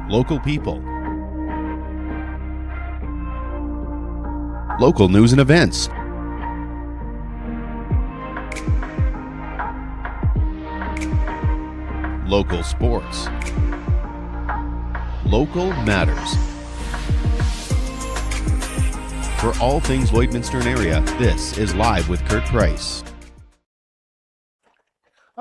local people, local news and events, local sports, local matters. For all things Lloydminster and area, this is Live with Kurt Price.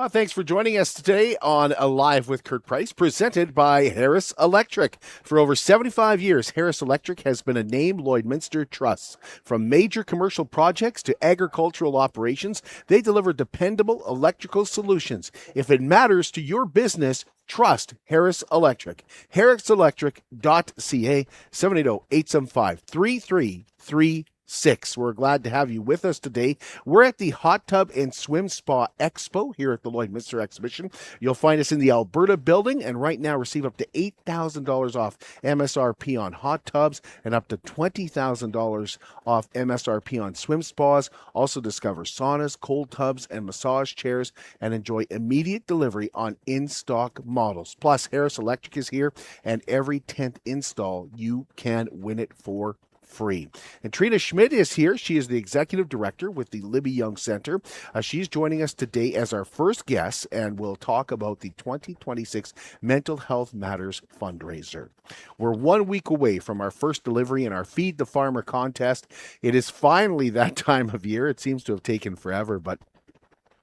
Thanks for joining us today on Live with Kurt Price, presented by Harris Electric. For over 75 years, Harris Electric has been a name Lloydminster trusts. From major commercial projects to agricultural operations, they deliver dependable electrical solutions. If it matters to your business, trust Harris Electric. harriselectric.ca, 780-875-3336. We're glad to have you with us today. We're at the Hot Tub and Swim Spa Expo here at the Lloydminster Exhibition. You'll find us in the Alberta building, and right now receive up to $8,000 off MSRP on hot tubs and up to $20,000 off MSRP on swim spas. Also discover saunas, cold tubs, and massage chairs, and enjoy immediate delivery on in-stock models. Plus, Harris Electric is here, and every 10th install, you can win it for free. And Treena Schmidt is here. She is the executive director with the Libbie Young Centre. She's joining us today as our first guest, and we'll talk about the 2026 Mental Health Matters Fundraiser. We're 1 week away from our first delivery in our Feed the Farmer contest. It is finally that time of year. It seems to have taken forever, but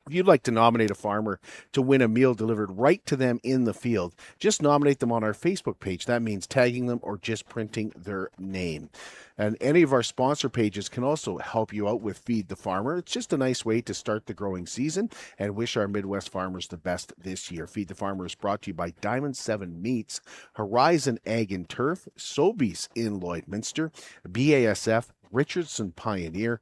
if you'd like to nominate a farmer to win a meal delivered right to them in the field, just nominate them on our Facebook page. That means tagging them or just printing their name. And any of our sponsor pages can also help you out with Feed the Farmer. It's just a nice way to start the growing season and wish our Midwest farmers the best this year. Feed the Farmer is brought to you by Diamond 7 Meats, Horizon Ag and Turf, Sobeys in Lloydminster, BASF, Richardson Pioneer,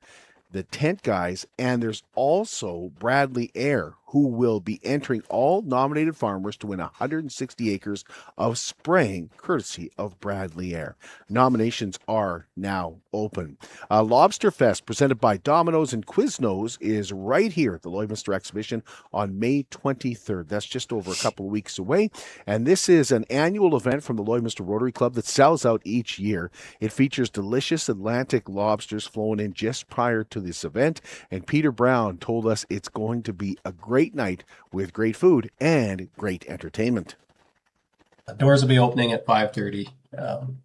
the Tent Guys, and there's also Bradley Air, who will be entering all nominated farmers to win 160 acres of spraying, courtesy of Bradley Air. Nominations are now open. Lobster Fest, presented by Domino's and Quiznos, is right here at the Lloydminster Exhibition on May 23rd. That's just over a couple of weeks away. And this is an annual event from the Lloydminster Rotary Club that sells out each year. It features delicious Atlantic lobsters flown in just prior to this event. And Peter Brown told us it's going to be a great night with great food and great entertainment. Doors will be opening at 5:30.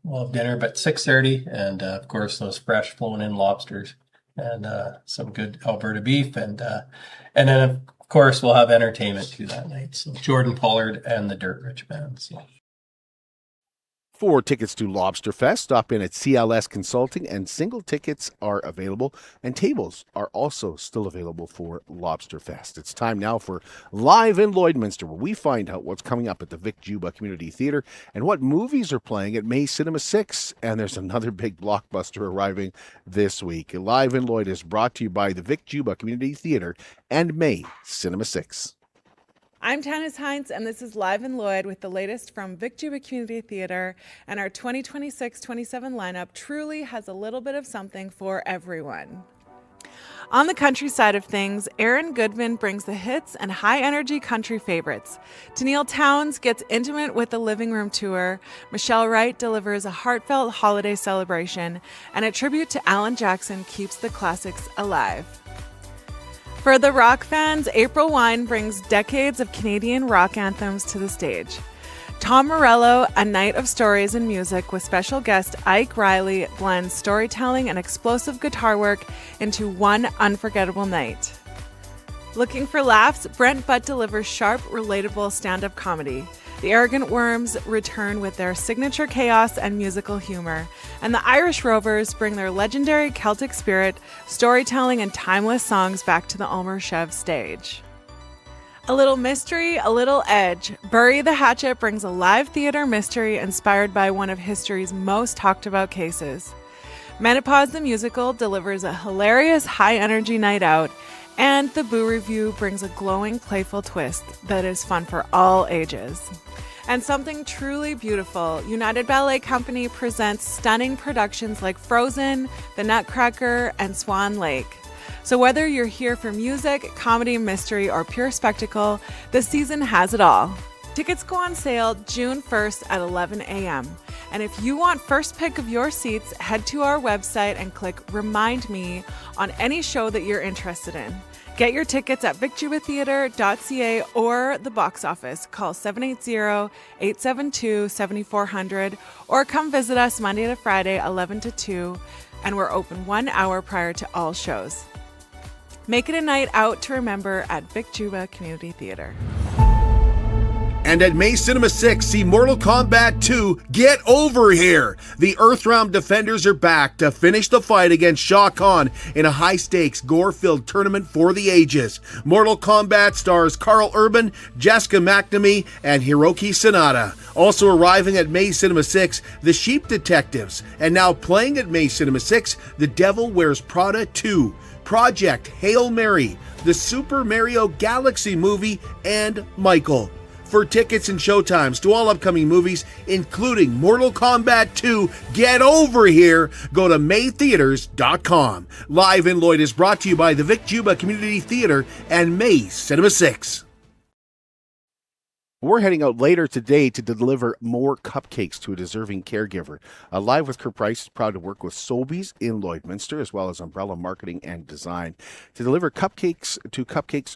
We'll have dinner at 6:30, and of course those fresh flown in lobsters and some good Alberta beef, and then of course we'll have entertainment too that night. So Jordan Pollard and the Dirt Rich Band. So. For tickets to Lobster Fest, stop in at CLS Consulting, and single tickets are available, and tables are also still available for Lobster Fest. It's time now for Live in Lloydminster, where we find out what's coming up at the Vic Juba Community Theatre and what movies are playing at May Cinema 6. And there's another big blockbuster arriving this week. Live in Lloyd is brought to you by the Vic Juba Community Theatre and May Cinema 6. I'm Tanis Heinz, and this is Live in Lloyd with the latest from Vic Juba Community Theatre, and our 2026-27 lineup truly has a little bit of something for everyone. On the country side of things, Aaron Goodman brings the hits and high-energy country favorites. Tennille Towns gets intimate with the living room tour. Michelle Wright delivers a heartfelt holiday celebration, and a tribute to Alan Jackson keeps the classics alive. For the rock fans, April Wine brings decades of Canadian rock anthems to the stage. Tom Morello, A Night of Stories and Music with special guest Ike Riley, blends storytelling and explosive guitar work into one unforgettable night. Looking for laughs, Brent Butt delivers sharp, relatable stand-up comedy. The Arrogant Worms return with their signature chaos and musical humor, and the Irish Rovers bring their legendary Celtic spirit, storytelling, and timeless songs back to the Ulmer Chev stage. A little mystery, a little edge. Bury the Hatchet brings a live theater mystery inspired by one of history's most talked about cases. Menopause the Musical delivers a hilarious high-energy night out, and the Boo Review brings a glowing, playful twist that is fun for all ages. And something truly beautiful, United Ballet Company presents stunning productions like Frozen, The Nutcracker, and Swan Lake. So whether you're here for music, comedy, mystery, or pure spectacle, this season has it all. Tickets go on sale June 1st at 11 a.m. And if you want first pick of your seats, head to our website and click Remind Me on any show that you're interested in. Get your tickets at victuatheatre.ca or the box office. Call 780-872-7400 or come visit us Monday to Friday, 11 to 2, and we're open 1 hour prior to all shows. Make it a night out to remember at Victuba Community Theatre. And at May Cinema 6, see Mortal Kombat 2, Get Over Here! The Earthrealm Defenders are back to finish the fight against Shao Kahn in a high-stakes, gore-filled tournament for the ages. Mortal Kombat stars Carl Urban, Jessica McNamee, and Hiroki Sanada. Also arriving at May Cinema 6, The Sheep Detectives. And now playing at May Cinema 6, The Devil Wears Prada 2, Project Hail Mary, The Super Mario Galaxy Movie, and Michael. For tickets and showtimes to all upcoming movies, including Mortal Kombat 2, Get Over Here, go to maytheaters.com. Live in Lloyd is brought to you by the Vic Juba Community Theatre and May Cinema 6. We're heading out later today to deliver more cupcakes to a deserving caregiver. Live with Kurt Price is proud to work with Sobeys in Lloydminster, as well as Umbrella Marketing and Design, to deliver cupcakes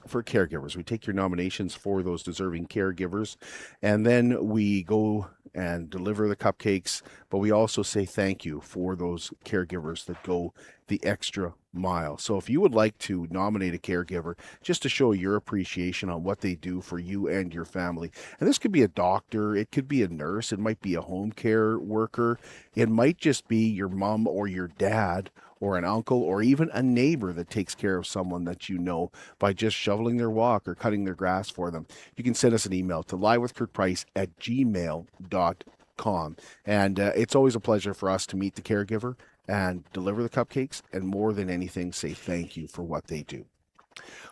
for caregivers. We take your nominations for those deserving caregivers, and then we go and deliver the cupcakes, but we also say thank you for those caregivers that go the extra mile. So if you would like to nominate a caregiver just to show your appreciation on what they do for you and your family, and this could be a doctor, it could be a nurse, it might be a home care worker, it might just be your mom or your dad or an uncle or even a neighbor that takes care of someone that you know by just shoveling their walk or cutting their grass for them. You can send us an email to livewithkurtprice@gmail.com. And it's always a pleasure for us to meet the caregiver and deliver the cupcakes, and more than anything, say thank you for what they do.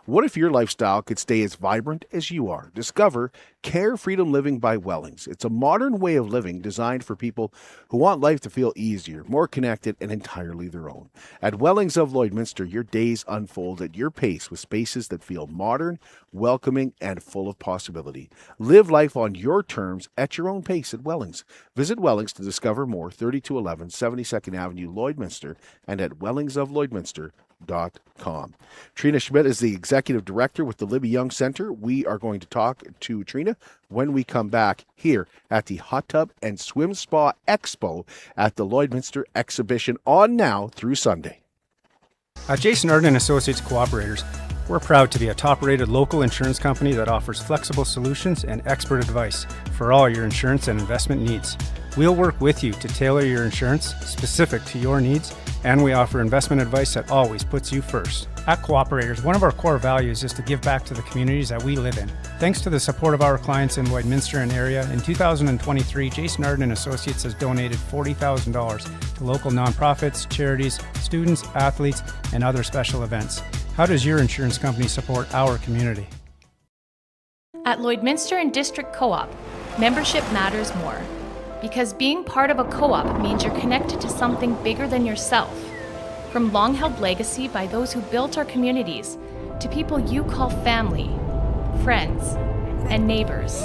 What if your lifestyle could stay as vibrant as you are? Discover Care Freedom Living by Wellings. It's a modern way of living designed for people who want life to feel easier, more connected, and entirely their own. At Wellings of Lloydminster, your days unfold at your pace with spaces that feel modern, welcoming, and full of possibility. Live life on your terms at your own pace at Wellings. Visit Wellings to discover more, 3211 72nd Avenue, Lloydminster, and at wellingsoflloydminster.com. Treena Schmidt is the Executive Director with the Libbie Young Centre. We are going to talk to Treena when we come back here at the Hot Tub and Swim Spa Expo at the Lloydminster Exhibition on now through Sunday. At Jason Arden Associates Cooperators, we're proud to be a top-rated local insurance company that offers flexible solutions and expert advice for all your insurance and investment needs. We'll work with you to tailor your insurance specific to your needs, and we offer investment advice that always puts you first. At Cooperators, one of our core values is to give back to the communities that we live in. Thanks to the support of our clients in Lloydminster and area, in 2023, Jason Arden Associates has donated $40,000 to local nonprofits, charities, students, athletes, and other special events. How does your insurance company support our community? At Lloydminster and District Co-op, membership matters more. Because being part of a co-op means you're connected to something bigger than yourself. From long-held legacy by those who built our communities, to people you call family, friends, and neighbors.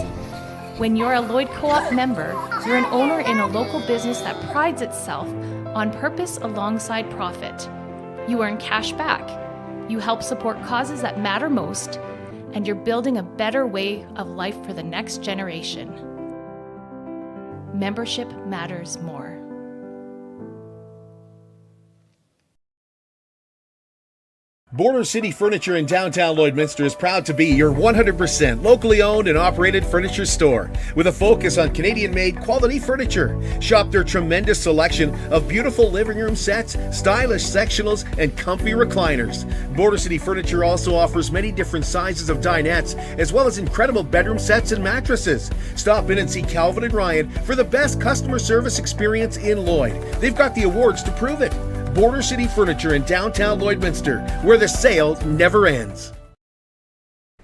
When you're a Lloyd Co-op member, you're an owner in a local business that prides itself on purpose alongside profit. You earn cash back, you help support causes that matter most, and you're building a better way of life for the next generation. Membership matters more. Border City Furniture in downtown Lloydminster is proud to be your 100% locally owned and operated furniture store with a focus on Canadian-made quality furniture. Shop their tremendous selection of beautiful living room sets, stylish sectionals, and comfy recliners. Border City Furniture also offers many different sizes of dinettes, as well as incredible bedroom sets and mattresses. Stop in and see Calvin and Ryan for the best customer service experience in Lloyd. They've got the awards to prove it. Border City Furniture in downtown Lloydminster, where the sale never ends.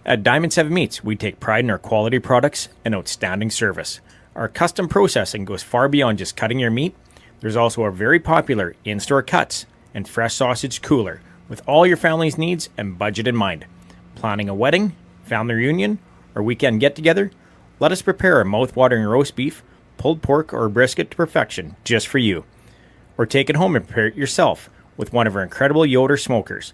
At Diamond 7 Meats, we take pride in our quality products and outstanding service. Our custom processing goes far beyond just cutting your meat. There's also a very popular in-store cuts and fresh sausage cooler with all your family's needs and budget in mind. Planning a wedding, family reunion, or weekend get-together? Let us prepare a mouth-watering roast beef, pulled pork, or brisket to perfection just for you. Or take it home and prepare it yourself with one of our incredible Yoder smokers.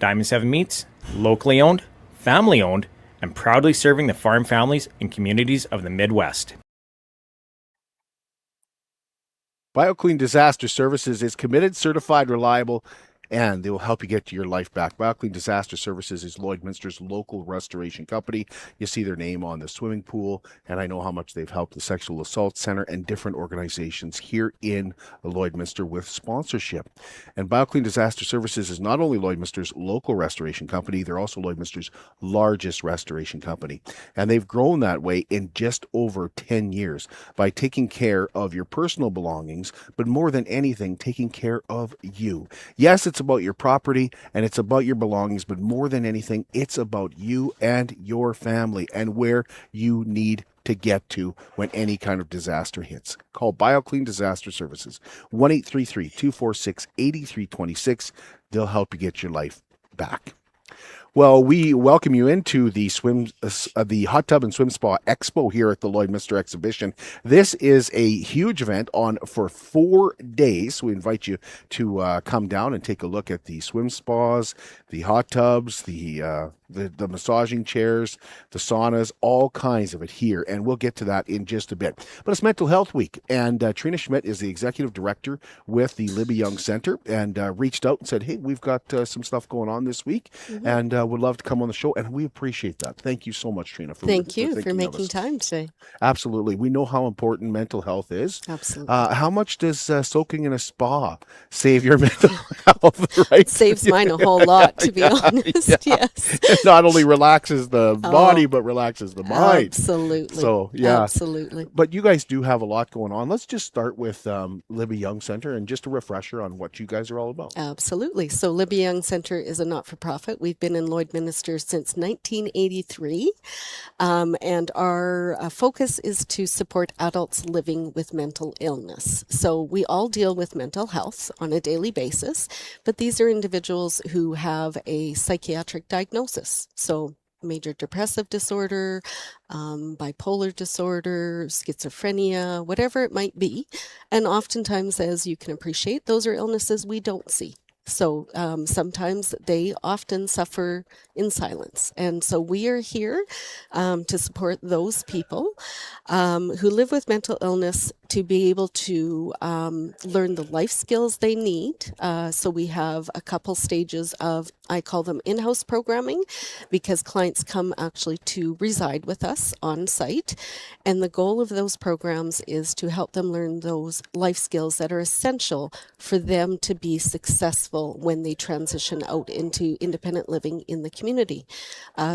Diamond 7 Meats, locally owned, family owned, and proudly serving the farm families and communities of the Midwest. BioClean Disaster Services is committed, certified, reliable, and they will help you get your life back. BioClean Disaster Services is Lloydminster's local restoration company. You see their name on the swimming pool, and I know how much they've helped the Sexual Assault Center and different organizations here in Lloydminster with sponsorship. And BioClean Disaster Services is not only Lloydminster's local restoration company, they're also Lloydminster's largest restoration company. And they've grown that way in just over 10 years by taking care of your personal belongings, but more than anything, taking care of you. Yes, it's about your property and it's about your belongings, but more than anything, it's about you and your family and where you need to get to when any kind of disaster hits. Call BioClean Disaster Services, 1-833-246-8326. They'll help you get your life back. Well, we welcome you into the Hot Tub and Swim Spa Expo here at the Lloydminster Exhibition. This is a huge event for 4 days. We invite you to come down and take a look at the swim spas, the hot tubs, the massaging chairs, the saunas, all kinds of it here. And we'll get to that in just a bit. But it's Mental Health Week, and Treena Schmidt is the executive director with the Libbie Young Centre, and reached out and said, hey, we've got some stuff going on this week, and would love to come on the show. And we appreciate that. Thank you so much, Treena. Thank you for making time today. Absolutely. We know how important mental health is. Absolutely. How much does soaking in a spa save your mental health, right? Saves mine a whole lot, to be honest. Yes. It not only relaxes the body, but relaxes the mind. Absolutely. So, yeah. Absolutely. But you guys do have a lot going on. Let's just start with Libbie Young Centre and just a refresher on what you guys are all about. Absolutely. So Libbie Young Centre is a not-for-profit. We've been in Lloydminster since 1983, and our focus is to support adults living with mental illness. So we all deal with mental health on a daily basis, but these are individuals who have a psychiatric diagnosis. So major depressive disorder, bipolar disorder, schizophrenia, whatever it might be. And oftentimes, as you can appreciate, those are illnesses we don't see. So sometimes they often suffer in silence. And so we are here to support those people who live with mental illness to be able to learn the life skills they need. So we have a couple stages of, I call them in-house programming, because clients come actually to reside with us on site. And the goal of those programs is to help them learn those life skills that are essential for them to be successful when they transition out into independent living in the community.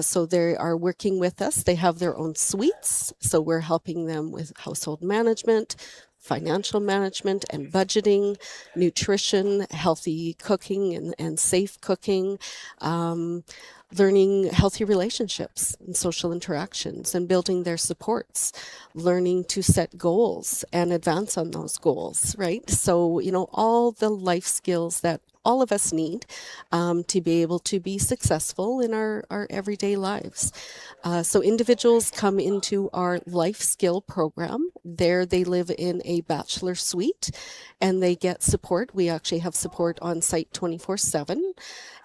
So they are working with us. They have their own suites. So we're helping them with household management, financial management and budgeting, nutrition, healthy cooking and safe cooking, learning healthy relationships and social interactions and building their supports, learning to set goals and advance on those goals, right? So, all the life skills that all of us need to be able to be successful in our everyday lives. So individuals come into our life skill program. There they live in a bachelor suite and they get support. We actually have support on site 24/7.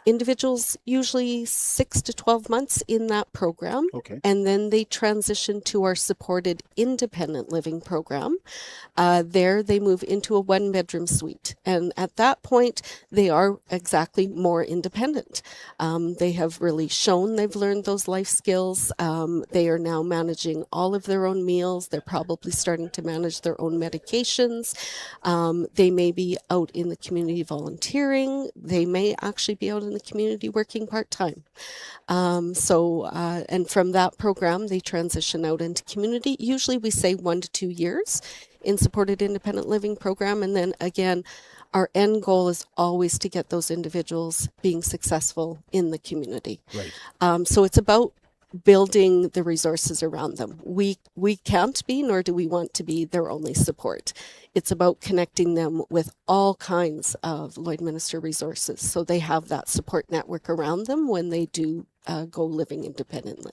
Individuals usually 6 to 12 months in that program. Okay. And then they transition to our supported independent living program. There they move into a 1-bedroom suite. And at that point, they are exactly more independent. They have really shown they've learned those life skills. They are now managing all of their own meals. They're probably starting to manage their own medications. They may be out in the community volunteering. They may actually be out in the community working part-time. And from that program, they transition out into community. Usually we say 1 to 2 years in supported independent living program. And then again, our end goal is always to get those individuals being successful in the community. Right. So it's about building the resources around them. We can't be, nor do we want to be, their only support. It's about connecting them with all kinds of Lloydminster resources so they have that support network around them when they do go living independently.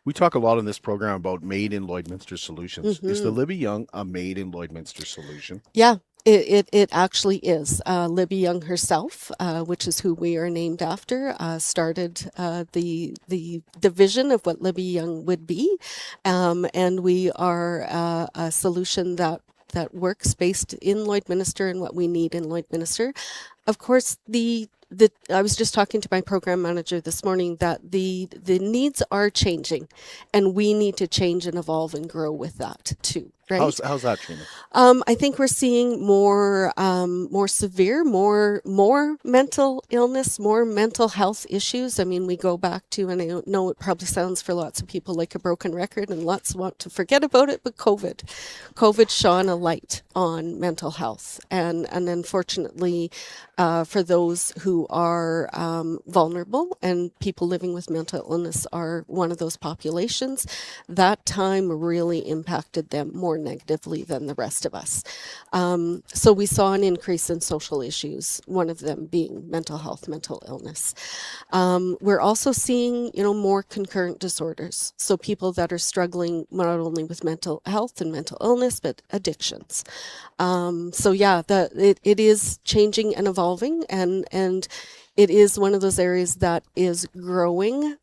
We talk a lot in this program about made in Lloydminster solutions. Is the Libbie Young a made in Lloydminster solution? Yeah, it actually is. Libbie Young herself, which is who we are named after, started the vision of what Libbie Young would be, and we are a solution that works based in Lloydminster and what we need in Lloydminster. Of course, I was just talking to my program manager this morning that the needs are changing, and we need to change and evolve and grow with that too. Right? How's that, Treena? I think we're seeing more severe, more mental illness, more mental health issues. I mean, we go back to, and I know it probably sounds for lots of people like a broken record, and lots want to forget about it, but COVID shone a light on mental health, and unfortunately, for those who are vulnerable, and people living with mental illness are one of those populations, that time really impacted them more negatively than the rest of us. So we saw an increase in social issues, one of them being mental health, mental illness. We're also seeing, more concurrent disorders. So people that are struggling not only with mental health and mental illness, but addictions. So yeah, it is changing and evolving, and it is one of those areas that is growing,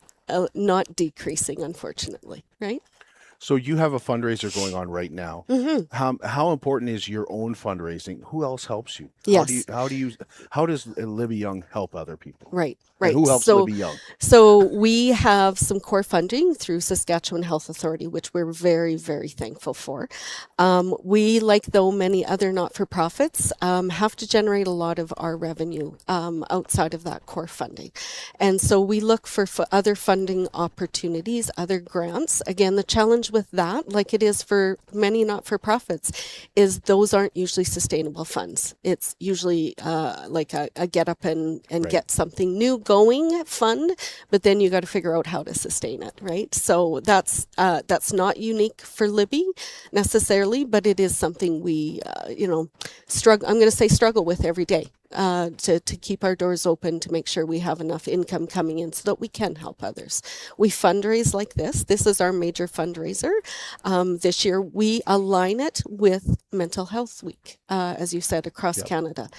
not decreasing, unfortunately, right? So you have a fundraiser going on right now. How important is your own fundraising? Who else helps you? Yes. How does Libbie Young help other people? Right. And who helps Libbie Young? So we have some core funding through Saskatchewan Health Authority, which we're very, very thankful for. We, like though many other not-for-profits, have to generate a lot of our revenue outside of that core funding. And so we look for other funding opportunities, other grants. Again, the challenge with that, like it is for many not-for-profits, is those aren't usually sustainable funds. It's usually like a get up and Right. get something new going fund, but then you got to figure out how to sustain it, right? So that's not unique for Libbie necessarily, but it is something we struggle. I'm going to say struggle with every day. To keep our doors open, to make sure we have enough income coming in so that we can help others. We fundraise like this. This is our major fundraiser. This year, we align it with Mental Health Week, as you said, across Canada.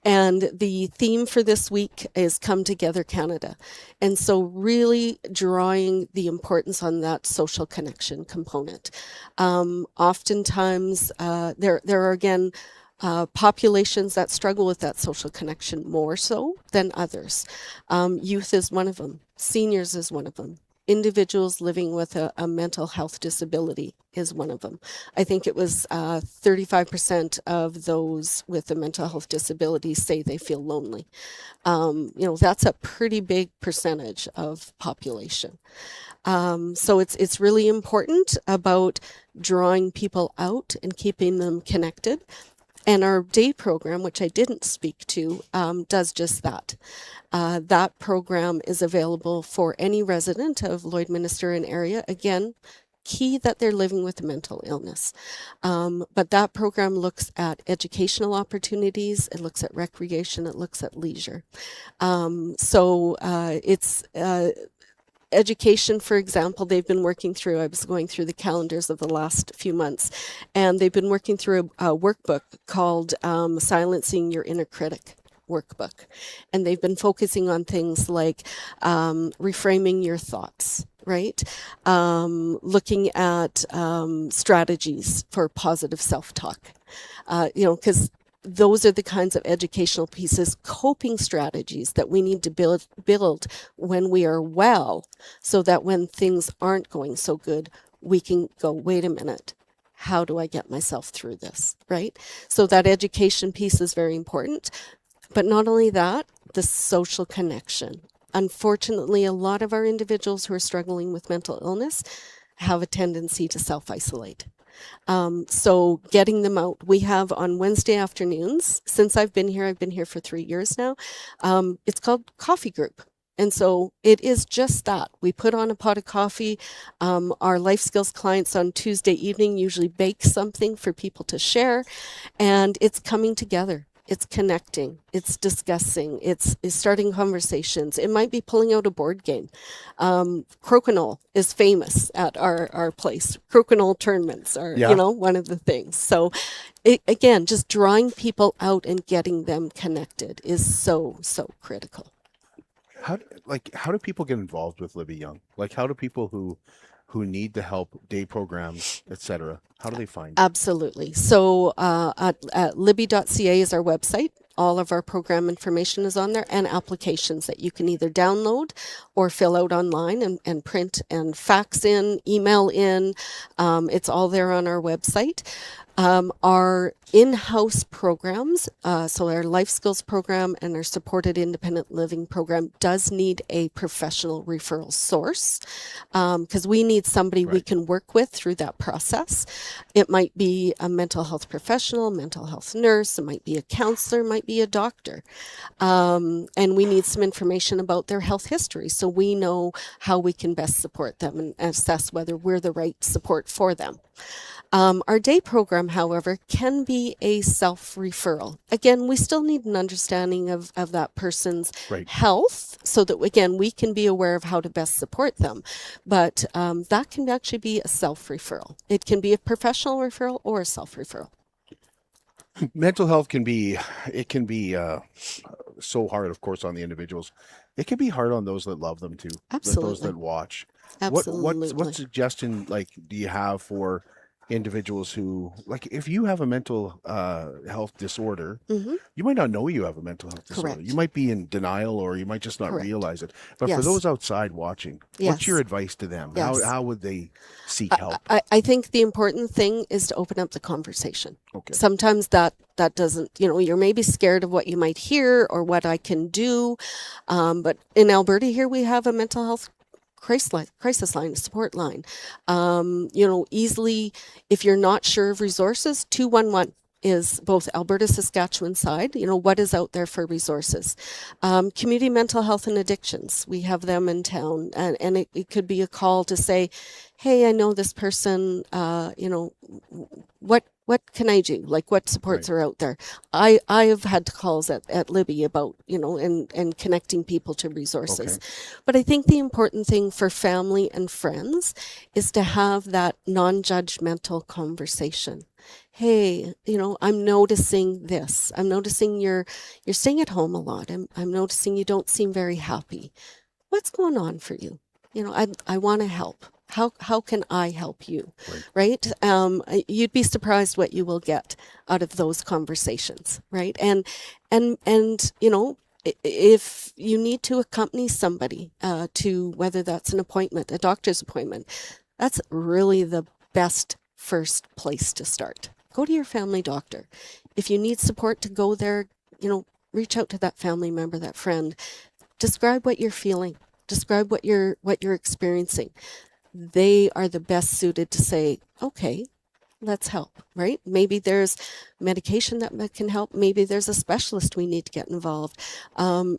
And the theme for this week is Come Together Canada. And so really drawing the importance on that social connection component. Oftentimes, there are, again, populations that struggle with that social connection more so than others. Youth is one of them. Seniors is one of them. Individuals living with a mental health disability is one of them. I think it was 35% of those with a mental health disability say they feel lonely. That's a pretty big percentage of population. So it's really important about drawing people out and keeping them connected. And our day program, which I didn't speak to, does just that. That program is available for any resident of Lloydminster and area. Again, key that they're living with a mental illness. But that program looks at educational opportunities, it looks at recreation, it looks at leisure. It's education, for example, they've been working through, I was going through the calendars of the last few months, and they've been working through a workbook called Silencing Your Inner Critic workbook. And they've been focusing on things like reframing your thoughts, right? Looking at strategies for positive self-talk, because those are the kinds of educational pieces, coping strategies that we need to build when we are well, so that when things aren't going so good, we can go, wait a minute, how do I get myself through this, right? So that education piece is very important. But not only that, the social connection. Unfortunately, a lot of our individuals who are struggling with mental illness have a tendency to self-isolate. So getting them out, we have on Wednesday afternoons, since I've been here for 3 years now, it's called Coffee Group. And so it is just that. We put on a pot of coffee. Our life skills clients on Tuesday evening usually bake something for people to share, and it's coming together. It's connecting, it's discussing, it's starting conversations. It might be pulling out a board game. Crokinole is famous at our place. Crokinole tournaments are, Yeah. one of the things. So again, just drawing people out and getting them connected is so critical. How do people get involved with Libbie Young? Like, how do people who need the help, day programs, etc., how do they find you? Absolutely. So at libby.ca is our website. All of our program information is on there, and applications that you can either download or fill out online and print and fax in, email in. It's all there on our website. Our in-house programs, so our life skills program and our supported independent living program does need a professional referral source, because we need somebody we can work with through that process. It might be a mental health professional, mental health nurse, it might be a counselor, might be a doctor. And we need some information about their health history so we know how we can best support them and assess whether we're the right support for them. Our day program, however, can be a self-referral. Again, we still need an understanding of that person's health so that, again, we can be aware of how to best support them. But that can actually be a self-referral. It can be a professional referral or a self-referral. Mental health can be so hard, of course, on the individuals. It can be hard on those that love them too. Absolutely. Those that watch. Absolutely. What suggestion do you have for individuals who, like, if you have a mental health disorder, you might not know you have a mental health disorder. Correct. You might be in denial, or you might just not realize it. But for those outside watching, what's your advice to them? How would they seek help? I think the important thing is to open up the conversation. Okay. Sometimes that doesn't, you're maybe scared of what you might hear or what I can do. But in Alberta here, we have a mental health crisis line, support line. Easily, if you're not sure of resources, 211 is both Alberta, Saskatchewan side, what is out there for resources. Community mental health and addictions, we have them in town, and it could be a call to say, hey, I know this person, what can I do? Like, what supports are out there? I have had calls at Libbie about, and connecting people to resources. Okay. But I think the important thing for family and friends is to have that non-judgmental conversation. Hey, I'm noticing this. I'm noticing you're staying at home a lot. I'm noticing you don't seem very happy. What's going on for you? I want to help. How can I help you? Right? You'd be surprised what you will get out of those conversations, right? And if you need to accompany somebody to, whether that's an appointment, a doctor's appointment, that's really the best first place to start. Go to your family doctor. If you need support to go there, reach out to that family member, that friend. Describe what you're feeling. Describe what you're experiencing. They are the best suited to say, okay, let's help, right? Maybe there's medication that can help. Maybe there's a specialist we need to get involved.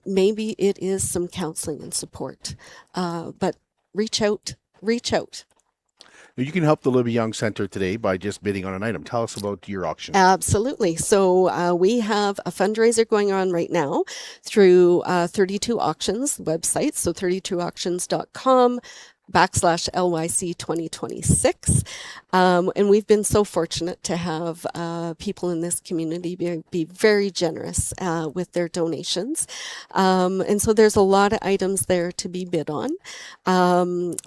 Maybe it is some counseling and support. But reach out. You can help the Libbie Young Centre today by just bidding on an item. Tell us about your auction. Absolutely. So we have a fundraiser going on right now through 32 Auctions website. So 32auctions.com /LYC 2026. And we've been so fortunate to have people in this community be very generous with their donations. And so there's a lot of items there to be bid on.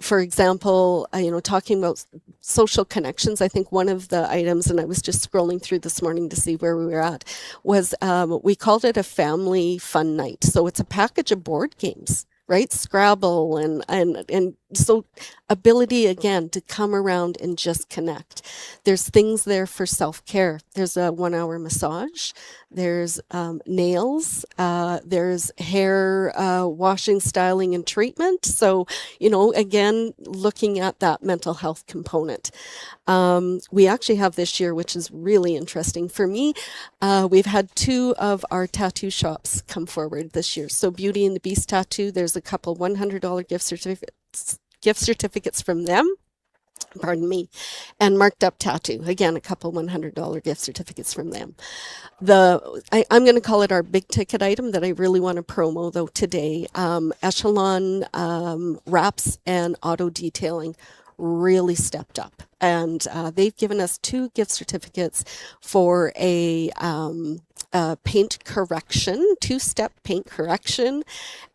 For example, talking about social connections, I think one of the items, and I was just scrolling through this morning to see where we were at, was we called it a family fun night. So it's a package of board games, right? Scrabble and so ability again to come around and just connect. There's things there for self-care. There's a 1-hour massage. There's nails. There's hair washing, styling, and treatment. So, again, looking at that mental health component. We actually have this year, which is really interesting for me. We've had 2 of our tattoo shops come forward this year. So Beauty and the Beast Tattoo, there's a couple $100 gift certificates from them. pardon me, and Marked Up Tattoo. Again, a couple $100 gift certificates from them. I'm going to call it our big ticket item that I really want to promo though today. Echelon wraps and auto detailing really stepped up, and they've given us 2 gift certificates for a paint correction, 2-step paint correction,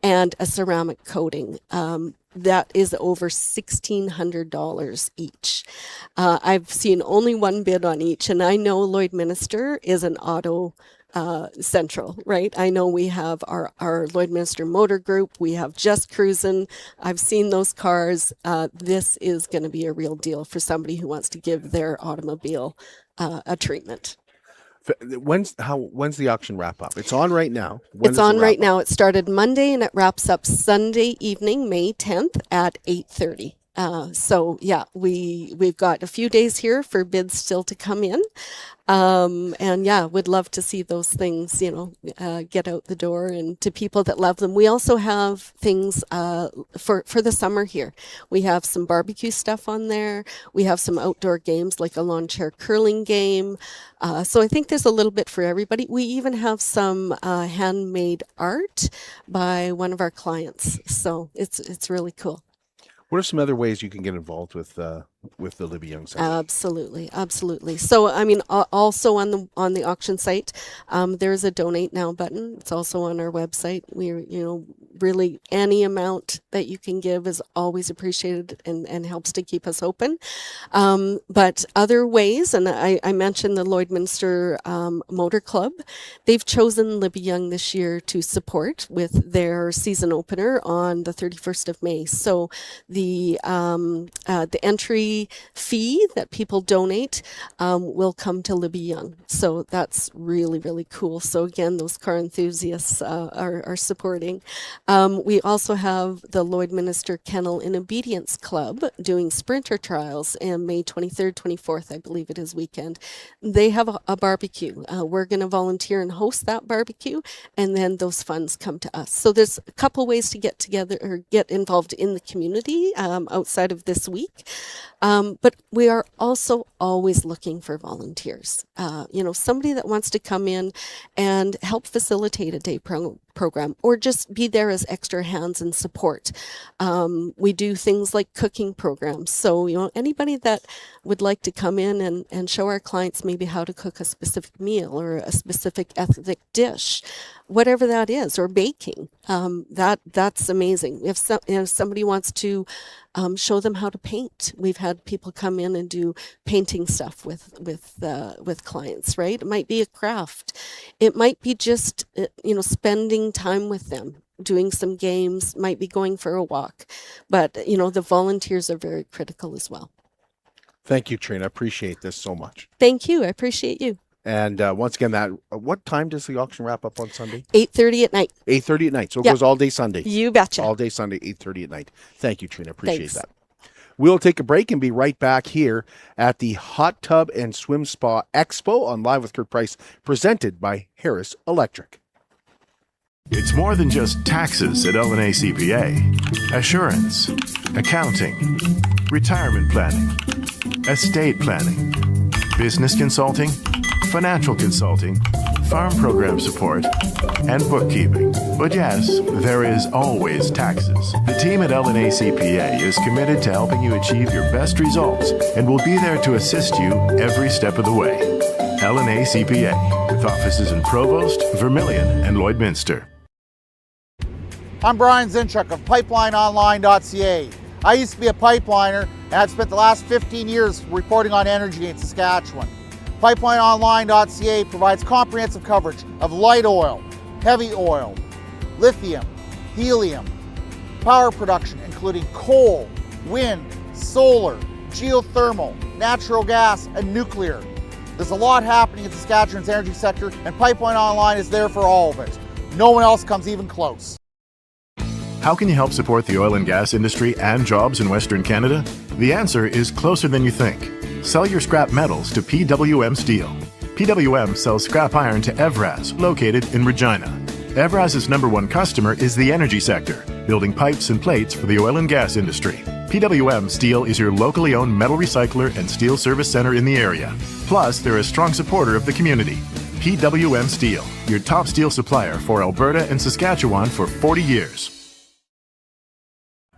and a ceramic coating. That is over $1,600 each. I've seen only one bid on each, and I know Lloydminster is an auto central, right? I know we have our Lloydminster Motor Group. We have Just Cruisin'. I've seen those cars. This is going to be a real deal for somebody who wants to give their automobile a treatment. When's the auction wrap up? It's on right now. It's on right now. It started Monday and it wraps up Sunday evening, May 10th at 8:30. So yeah, we've got a few days here for bids still to come in. And yeah, would love to see those things, get out the door and to people that love them. We also have things, for the summer here. We have some barbecue stuff on there. We have some outdoor games like a lawn chair curling game. So I think there's a little bit for everybody. We even have some, handmade art by one of our clients. So it's really cool. What are some other ways you can get involved with the Libbie Young Centre? Absolutely. So, I mean, also on the auction site, there's a donate now button. It's also on our website. We're, really any amount that you can give is always appreciated and helps to keep us open. But other ways, and I mentioned the Lloydminster Motor Club, they've chosen Libbie Young this year to support with their season opener on the 31st of May. So the entry fee that people donate will come to Libbie Young. So that's really, really cool. So again, those car enthusiasts are supporting. We also have the Lloydminster Kennel in Obedience Club doing sprinter trials in May 23rd, 24th, I believe it is weekend. They have a barbecue. We're going to volunteer and host that barbecue, and then those funds come to us. So there's a couple ways to get together or get involved in the community outside of this week. But we are also always looking for volunteers. Somebody that wants to come in and help facilitate a day program or just be there as extra hands and support. We do things like cooking programs. So, anybody that would like to come in and show our clients maybe how to cook a specific meal or a specific ethnic dish, whatever that is, or baking, that's amazing. If somebody wants to show them how to paint, we've had people come in and do painting stuff with clients, right? It might be a craft. It might be just, spending time with them, doing some games, might be going for a walk. But, the volunteers are very critical as well. Thank you, Treena. I appreciate this so much. Thank you. I appreciate you. And once again, what time does the auction wrap up on Sunday? 8:30 at night. 8:30 at night. So it goes all day Sunday. You betcha. All day Sunday, 8:30 at night. Thank you, Treena. Appreciate that. We'll take a break and be right back here at the Hot Tub and Swim Spa Expo on Live with Kurt Price, presented by Harris Electric. It's more than just taxes at L&A CPA. Assurance, accounting, retirement planning, estate planning, business consulting, financial consulting, farm program support, and bookkeeping. But yes, there is always taxes. The team at L&A CPA is committed to helping you achieve your best results and will be there to assist you every step of the way. L&A CPA, with offices in Provost, Vermilion, and Lloydminster. I'm Brian Zinchuk of PipelineOnline.ca. I used to be a pipeliner, and I've spent the last 15 years reporting on energy in Saskatchewan. PipelineOnline.ca provides comprehensive coverage of light oil, heavy oil, lithium, helium, power production including coal, wind, solar, geothermal, natural gas, and nuclear. There's a lot happening in Saskatchewan's energy sector, and Pipeline Online is there for all of it. No one else comes even close. How can you help support the oil and gas industry and jobs in Western Canada? The answer is closer than you think. Sell your scrap metals to PWM Steel. PWM sells scrap iron to Evraz, located in Regina. Evraz's #1 customer is the energy sector, building pipes and plates for the oil and gas industry. PWM Steel is your locally owned metal recycler and steel service center in the area. Plus, they're a strong supporter of the community. PWM Steel, your top steel supplier for Alberta and Saskatchewan for 40 years.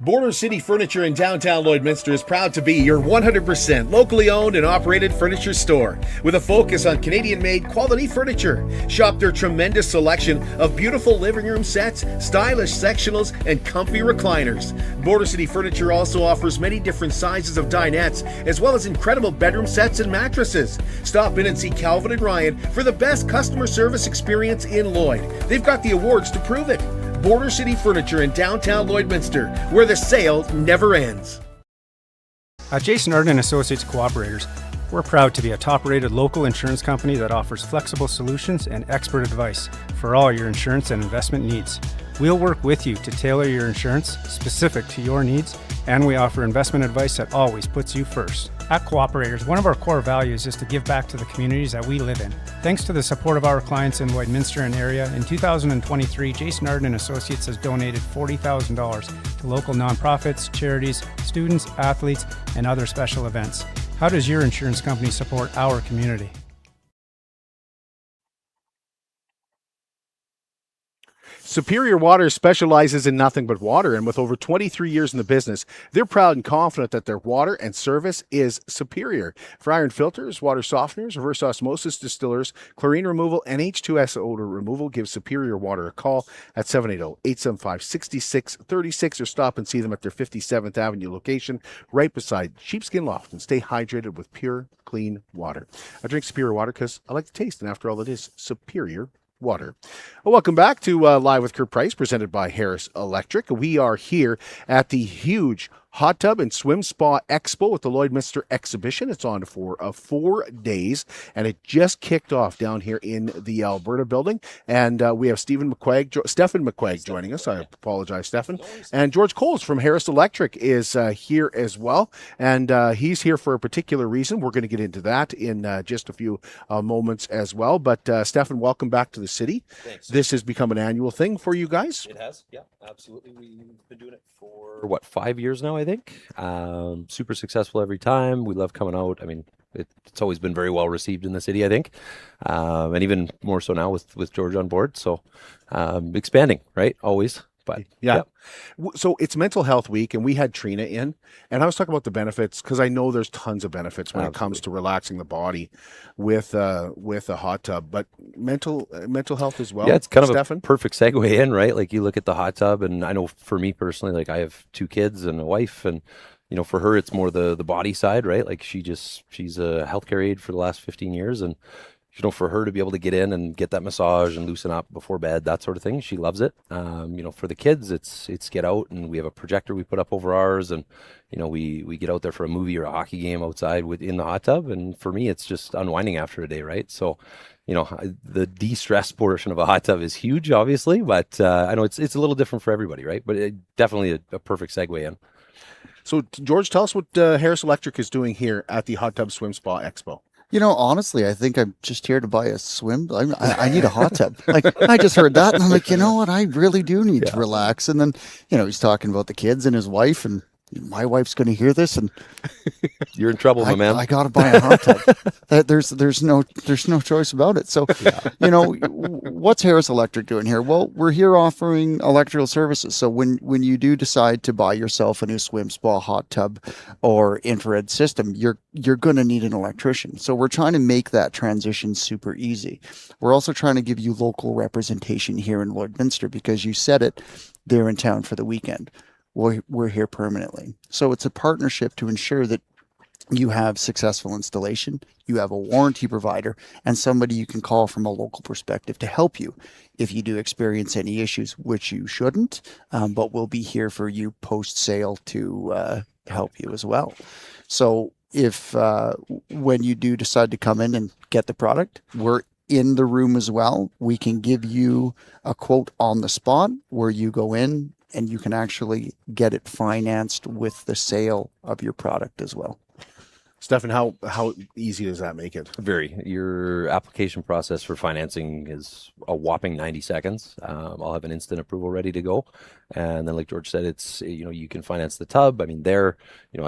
Border City Furniture in downtown Lloydminster is proud to be your 100% locally owned and operated furniture store with a focus on Canadian-made quality furniture. Shop their tremendous selection of beautiful living room sets, stylish sectionals, and comfy recliners. Border City Furniture also offers many different sizes of dinettes, as well as incredible bedroom sets and mattresses. Stop in and see Calvin and Ryan for the best customer service experience in Lloyd. They've got the awards to prove it. Border City Furniture in downtown Lloydminster, where the sale never ends. At Jason Arden Associates Cooperators, we're proud to be a top-rated local insurance company that offers flexible solutions and expert advice for all your insurance and investment needs. We'll work with you to tailor your insurance specific to your needs, and we offer investment advice that always puts you first. At Cooperators, one of our core values is to give back to the communities that we live in. Thanks to the support of our clients in Lloydminster and area, in 2023, Jason Arden Associates has donated $40,000 to local nonprofits, charities, students, athletes, and other special events. How does your insurance company support our community? Superior Water specializes in nothing but water, and with over 23 years in the business, they're proud and confident that their water and service is superior. For iron filters, water softeners, reverse osmosis distillers, chlorine removal, and H2S odor removal, give Superior Water a call at 780-875-6636 or stop and see them at their 57th Avenue location right beside Sheepskin Loft, and stay hydrated with pure, clean water. I drink Superior Water because I like the taste, and after all, it is superior water. Well, welcome back to Live with Kurt Price, presented by Harris Electric. We are here at the huge Hot Tub and Swim Spa Expo at the Lloydminster Exhibition. It's on for 4 days, and it just kicked off down here in the Alberta building. And we have Stephen McQuaig joining us. I apologize, Stephen. And George Coles from Harris Electric is here as well. And he's here for a particular reason. We're going to get into that in just a few moments as well. But Stephen, welcome back to the city. Thanks. This has become an annual thing for you guys. It has, yeah, absolutely. We've been doing it for 5 years now, I think. Super successful every time. We love coming out. I mean, it's always been very well received in the city, I think, and even more so now with George on board. So expanding, right? Always. But yeah. So it's Mental Health Week, and we had Treena in, and I was talking about the benefits because I know there's tons of benefits when it comes to relaxing the body with a hot tub, but mental health as well. Yeah, it's kind of Stephen? a perfect segue in, right? Like you look at the hot tub, and I know for me personally, like I have 2 kids and a wife, and you know, for her, it's more the body side, right? Like she's a healthcare aide for the last 15 years, and you know, for her to be able to get in and get that massage and loosen up before bed, that sort of thing, she loves it. You know, for the kids, it's get out, and we have a projector we put up over ours, and you know, we get out there for a movie or a hockey game outside in the hot tub. And for me, it's just unwinding after a day, right? So, you know, the de-stress portion of a hot tub is huge, obviously, but I know it's a little different for everybody, right? But definitely a perfect segue in. So, George, tell us what Harris Electric is doing here at the Hot Tub Swim Spa Expo. You know, honestly, I think I'm just here to buy a swim. I need a hot tub. Like, I just heard that, and I'm like, you know what? I really do need to relax. And then, you know, he's talking about the kids and his wife, and my wife's going to hear this, and you're in trouble, my man. I got to buy a hot tub. There's no choice about it. So, you know, what's Harris Electric doing here? Well, we're here offering electrical services. So when you do decide to buy yourself a new swim spa, hot tub, or infrared system, you're going to need an electrician. So we're trying to make that transition super easy. We're also trying to give you local representation here in Lloydminster, because you said it, they're in town for the weekend. We're here permanently. So it's a partnership to ensure that you have successful installation, you have a warranty provider, and somebody you can call from a local perspective to help you if you do experience any issues, which you shouldn't, but we'll be here for you post-sale to help you as well. So if when you do decide to come in and get the product, we're in the room as well. We can give you a quote on the spot where you go in, and you can actually get it financed with the sale of your product as well. Stefan, how easy does that make it? Very. Your application process for financing is a whopping 90 seconds. I'll have an instant approval ready to go. And then, like George said, it's, you can finance the tub. I mean, I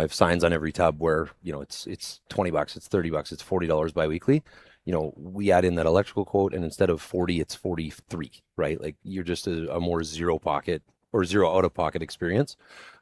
have signs on every tub where, it's $20, it's $30, it's $40 biweekly. We add in that electrical quote, and instead of 40, it's 43, right? Like, you're just a more zero out of pocket experience.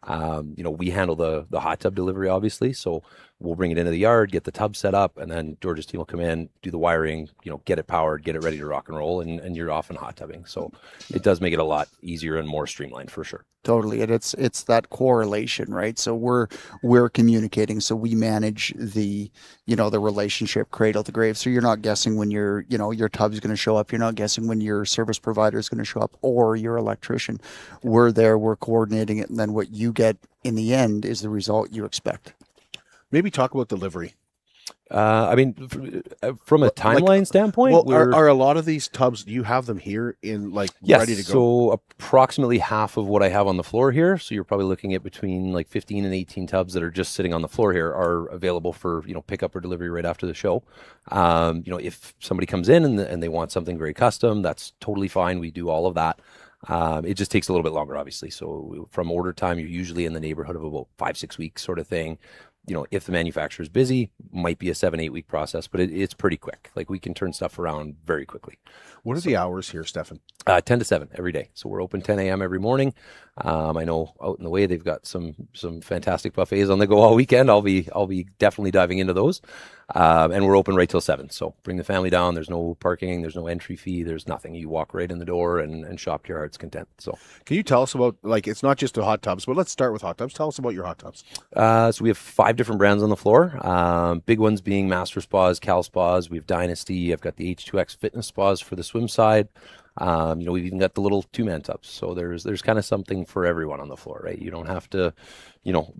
We handle the hot tub delivery, obviously. So we'll bring it into the yard, get the tub set up, and then George's team will come in, do the wiring, get it powered, get it ready to rock and roll, and you're off and hot tubbing. So it does make it a lot easier and more streamlined for sure. Totally. And it's that correlation, right? So we're communicating. So we manage the relationship cradle to grave. So you're not guessing when your tub's going to show up. You're not guessing when your service provider is going to show up or your electrician. We're there, we're coordinating it. And then what you get in the end is the result you expect. Maybe talk about delivery. From a timeline standpoint, are a lot of these tubs, do you have them here ready to go? So approximately half of what I have on the floor here, so you're probably looking at between 15 and 18 tubs that are just sitting on the floor here, are available for pickup or delivery right after the show. If somebody comes in and they want something very custom, that's totally fine. We do all of that. It just takes a little bit longer, obviously. So from order time, you're usually in the neighborhood of about 5-6 weeks sort of thing. If the manufacturer is busy, might be a 7-8 week process, but it's pretty quick. Like, we can turn stuff around very quickly. What are the hours here, Stefan? 10 to 7 every day. So we're open 10 a.m. every morning. I know out in the way they've got some fantastic buffets on the go all weekend. I'll be definitely diving into those. And we're open right till 7. So bring the family down. There's no parking. There's no entry fee. There's nothing. You walk right in the door and shop to your heart's content. So can you tell us about, it's not just the hot tubs, but let's start with hot tubs. Tell us about your hot tubs. So we have 5 different brands on the floor. Big ones being Master Spas, Cal Spas. We have Dynasty. I've got the H2X Fitness Spas for the swim side. We've even got the little 2-man tubs. So there's kind of something for everyone on the floor, right? You don't have to,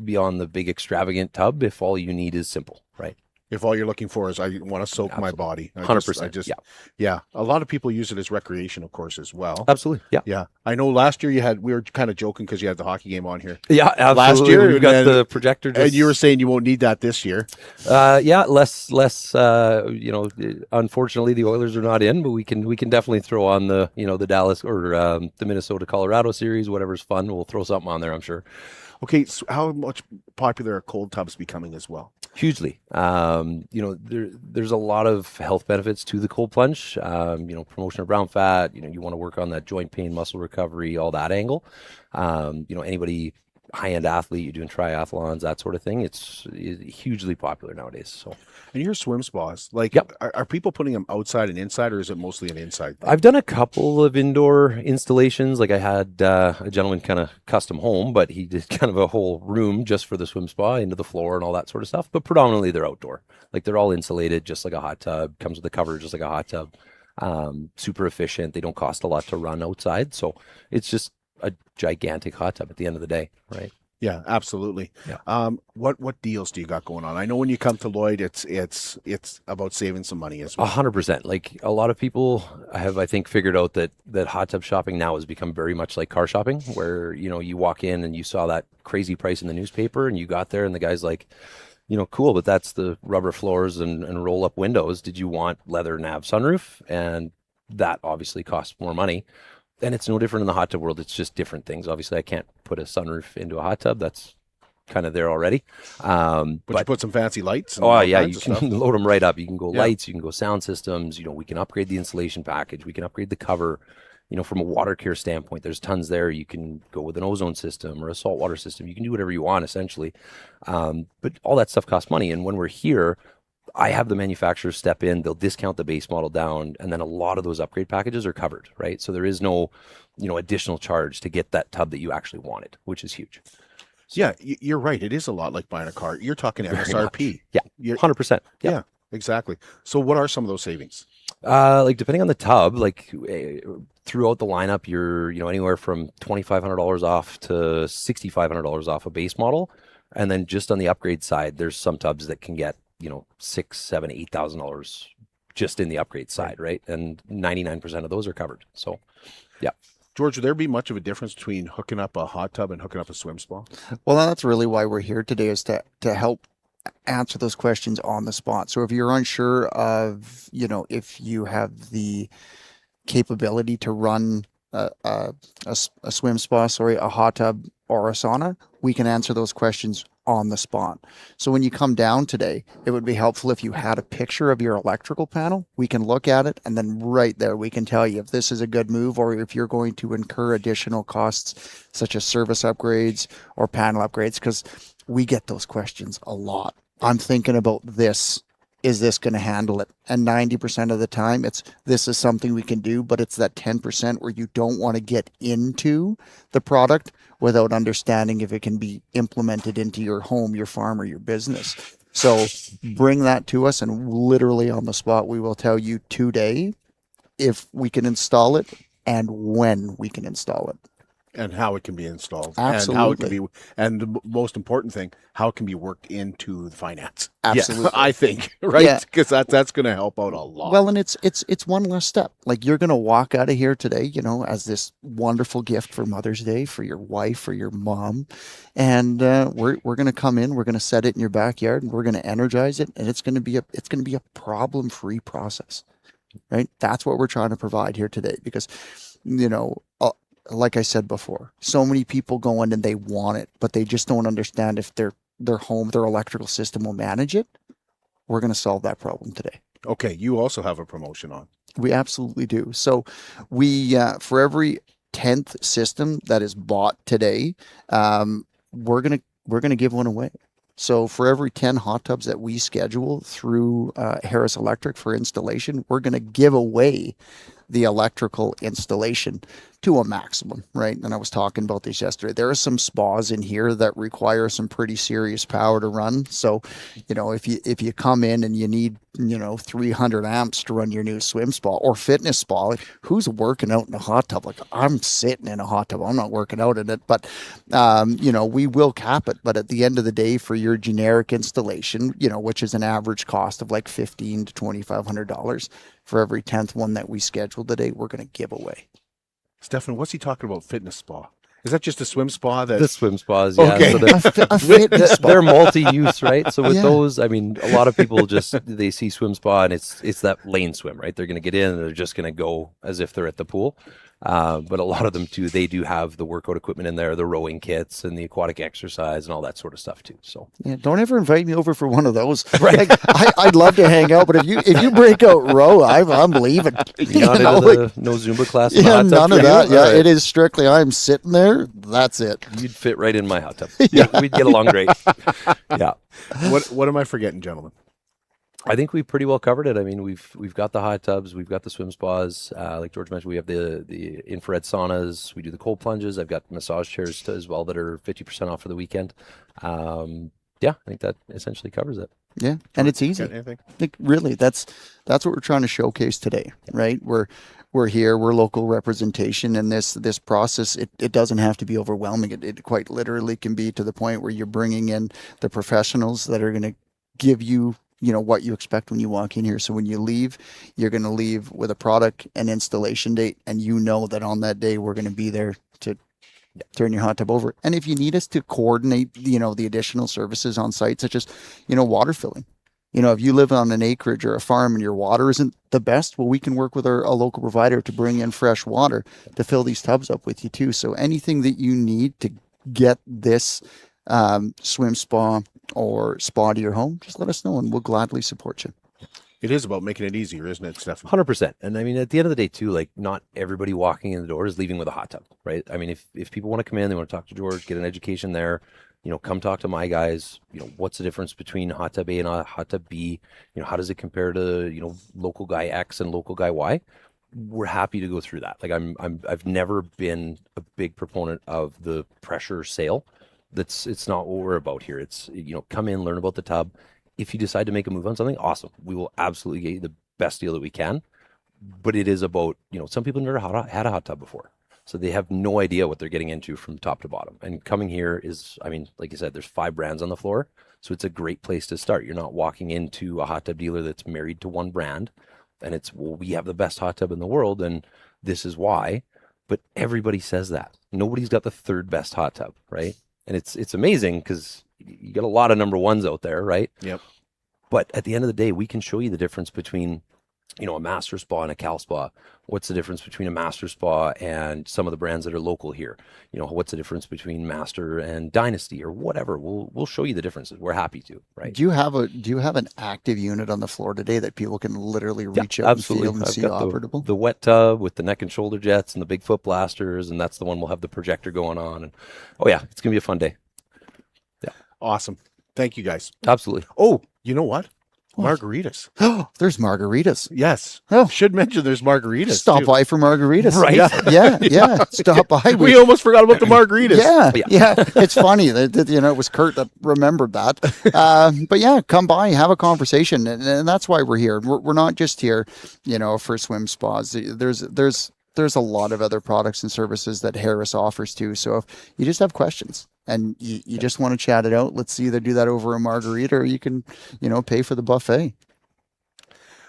be on the big extravagant tub if all you need is simple, right? If all you're looking for is, I want to soak my body. 100%. Yeah. A lot of people use it as recreation, of course, as well. Absolutely. Yeah. Yeah. I know last year we were kind of joking because you had the hockey game on here. Yeah, absolutely. Last year we got the projector. And you were saying you won't need that this year. Less. Unfortunately, the Oilers are not in, but we can definitely throw on the Dallas or the Minnesota Colorado series, whatever's fun. We'll throw something on there, I'm sure. Okay, so how much popular are cold tubs becoming as well? Hugely. There's a lot of health benefits to the cold plunge. Promotion of brown fat. You want to work on that joint pain, muscle recovery, all that angle. Anybody high-end athlete, you're doing triathlons, that sort of thing. It's hugely popular nowadays. So. And your swim spas, are people putting them outside and inside, or is it mostly an inside thing? I've done a couple of indoor installations. Like, I had a gentleman kind of custom home, but he did kind of a whole room just for the swim spa, into the floor and all that sort of stuff. But predominantly they're outdoor. Like, they're all insulated, just like a hot tub. Comes with a cover, just like a hot tub. Super efficient. They don't cost a lot to run outside. So it's just a gigantic hot tub at the end of the day, right? Yeah, absolutely. Yeah. What deals do you got going on? I know when you come to Lloyd, it's about saving some money as well. 100%. Like, a lot of people have, I think, figured out that hot tub shopping now has become very much like car shopping, where you walk in and you saw that crazy price in the newspaper, and you got there and the guy's like, cool, but that's the rubber floors and roll up windows. Did you want leather nav sunroof? And that obviously costs more money. And it's no different in the hot tub world. It's just different things. Obviously, I can't put a sunroof into a hot tub. That's kind of there already. But you put some fancy lights. You can load them right up. You can go lights. You can go sound systems. We can upgrade the insulation package. We can upgrade the cover. From a water care standpoint, there's tons there. You can go with an ozone system or a saltwater system. You can do whatever you want, essentially. But all that stuff costs money. And when we're here, I have the manufacturers step in, they'll discount the base model down, and then a lot of those upgrade packages are covered, right? So there is no, additional charge to get that tub that you actually wanted, which is huge. Yeah, you're right. It is a lot like buying a car. You're talking MSRP. Yeah, 100%. Yeah, exactly. So what are some of those savings? Depending on the tub, throughout the lineup, you're, anywhere from $2,500 off to $6,500 off a base model. And then just on the upgrade side, there's some tubs that can get, $6,000, $7,000, $8,000 just in the upgrade side, right? And 99% of those are covered. So, yeah. George, would there be much of a difference between hooking up a hot tub and hooking up a swim spa? Well, that's really why we're here today, is to help answer those questions on the spot. So if you're unsure of, you know, if you have the capability to run a swim spa, a hot tub or a sauna, we can answer those questions on the spot. So when you come down today, it would be helpful if you had a picture of your electrical panel. We can look at it, and then right there we can tell you if this is a good move or if you're going to incur additional costs such as service upgrades or panel upgrades, because we get those questions a lot. I'm thinking about this. Is this going to handle it? And 90% of the time, this is something we can do, but it's that 10% where you don't want to get into the product without understanding if it can be implemented into your home, your farm, or your business. So bring that to us, and literally on the spot, we will tell you today if we can install it and when we can install it. And how it can be installed. Absolutely. And how it can be, and the most important thing, how it can be worked into the finance. Absolutely. Yeah, I think, right? Yeah. Because that's going to help out a lot. Well, and it's one less step. Like, you're going to walk out of here today, you know, as this wonderful gift for Mother's Day, for your wife, for your mom. And we're going to come in, we're going to set it in your backyard, and we're going to energize it. And it's going to be a problem-free process, right? That's what we're trying to provide here today, because, you know, like I said before, so many people go in and they want it, but they just don't understand if their home, their electrical system will manage it. We're going to solve that problem today. Okay, you also have a promotion on. We absolutely do. So we, for every 10th system that is bought today, we're going to give one away. So for every 10 hot tubs that we schedule through Harris Electric for installation, we're going to give away the electrical installation to a maximum, right? And I was talking about this yesterday. There are some spas in here that require some pretty serious power to run. So, you know, if you come in and you need, you know, 300 amps to run your new swim spa or fitness spa, like, who's working out in a hot tub? Like, I'm sitting in a hot tub. I'm not working out in it, but, you know, we will cap it. But at the end of the day, for your generic installation, you know, which is an average cost of like $1,500 to $2,500 for every 10th one that we schedule today, we're going to give away. Stefan, what's he talking about? Fitness spa? Is that just a swim spa? The swim spas, yeah. Okay. So A fitness spa. they're multi-use, right? So with Yeah. those, I mean, a lot of people just, they see swim spa and it's that lane swim, right? They're going to get in and they're just going to go as if they're at the pool. But a lot of them too, they do have the workout equipment in there, the rowing kits and the aquatic exercise and all that sort of stuff too. So Yeah, don't ever invite me over for one of those. Right. Like, I'd love to hang out, but if you break out row, I'm leaving. You not know, into like, no Zumba class. In the yeah, hot tub none for of you? that. Yeah, All right. it is strictly I'm sitting there. That's it. You'd fit right in my hot tub. Yeah, we'd get along great. Yeah. What am I forgetting, gentlemen? I think we pretty well covered it. I mean, we've got the hot tubs, we've got the swim spas. Like George mentioned, we have the infrared saunas. We do the cold plunges. I've got massage chairs as well that are 50% off for the weekend. Yeah, I think that essentially covers it. Yeah, and it's easy. Got anything? Like, really, that's what we're trying to showcase today, right? We're here, we're local representation, and this process, it doesn't have to be overwhelming. It quite literally can be to the point where you're bringing in the professionals that are going to give you, you know, what you expect when you walk in here. So when you leave, you're going to leave with a product, an installation date, and you know that on that day we're going to be there to turn your hot tub over. And if you need us to coordinate, you know, the additional services on site, such as, you know, water filling. You know, if you live on an acreage or a farm and your water isn't the best, well, we can work with a local provider to bring in fresh water to fill these tubs up with you too. So anything that you need to get this swim spa or spa to your home, just let us know and we'll gladly support you. It is about making it easier, isn't it, Stefan? 100%. And I mean, at the end of the day too, like, not everybody walking in the door is leaving with a hot tub, right? I mean, if people want to come in, they want to talk to George, get an education there, you know, come talk to my guys, you know, what's the difference between hot tub A and a hot tub B? You know, how does it compare to, you know, local guy X and local guy Y? We're happy to go through that. Like, I've never been a big proponent of the pressure sale. It's not what we're about here. It's, you know, come in, learn about the tub. If you decide to make a move on something, awesome. We will absolutely get you the best deal that we can. But it is about, you know, some people never had a hot tub before. So they have no idea what they're getting into from top to bottom. And coming here is, I mean, like I said, there's 5 brands on the floor. So it's a great place to start. You're not walking into a hot tub dealer that's married to one brand. And it's, well, we have the best hot tub in the world and this is why. But everybody says that. Nobody's got the 3rd best hot tub, right? And it's amazing because you got a lot of number ones out there, right? Yep. But at the end of the day, we can show you the difference between, you know, a master spa and a Cal spa. What's the difference between a master spa and some of the brands that are local here? You know, what's the difference between master and dynasty or whatever? We'll show you the differences. We're happy to, right? Do you have an active unit on the floor today that people can literally reach out Absolutely. and feel and I've see got operable? the wet tub with the neck and shoulder jets and the big foot blasters, and that's the one we'll have the projector going on. And oh yeah, it's gonna be a fun day. Yeah. Awesome. Thank you guys. Absolutely. Oh, you know what? Margaritas. Oh, there's margaritas. Yes. Oh. Should mention there's margaritas. Stop too. by for margaritas. Right. Yeah. Stop by. We almost forgot about the margaritas. Yeah. It's funny that you know, it was Kurt that remembered that. But yeah, come by, have a conversation. And that's why we're here. We're not just here, you know, for swim spas. There's a lot of other products and services that Harris offers too. So if you just have questions and you just want to chat it out, let's either do that over a margarita or you can, you know, pay for the buffet.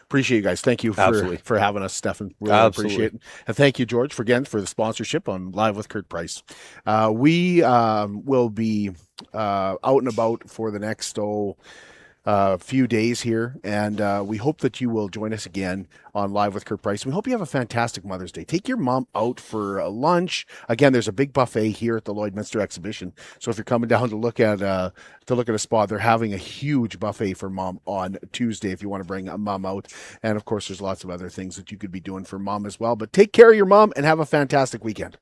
Appreciate you guys. Thank you for having us, Stefan. Really appreciate it. And thank you, George, for the sponsorship on Live with Kurt Price. We will be out and about for the next few days here, and we hope that you will join us again on Live with Kurt Price. We hope you have a fantastic Mother's Day. Take your mom out for lunch. Again, there's a big buffet here at the Lloydminster Exhibition. So if you're coming down to look at a spa, they're having a huge buffet for mom on Tuesday if you want to bring a mom out. And of course, there's lots of other things that you could be doing for mom as well. But take care of your mom and have a fantastic weekend.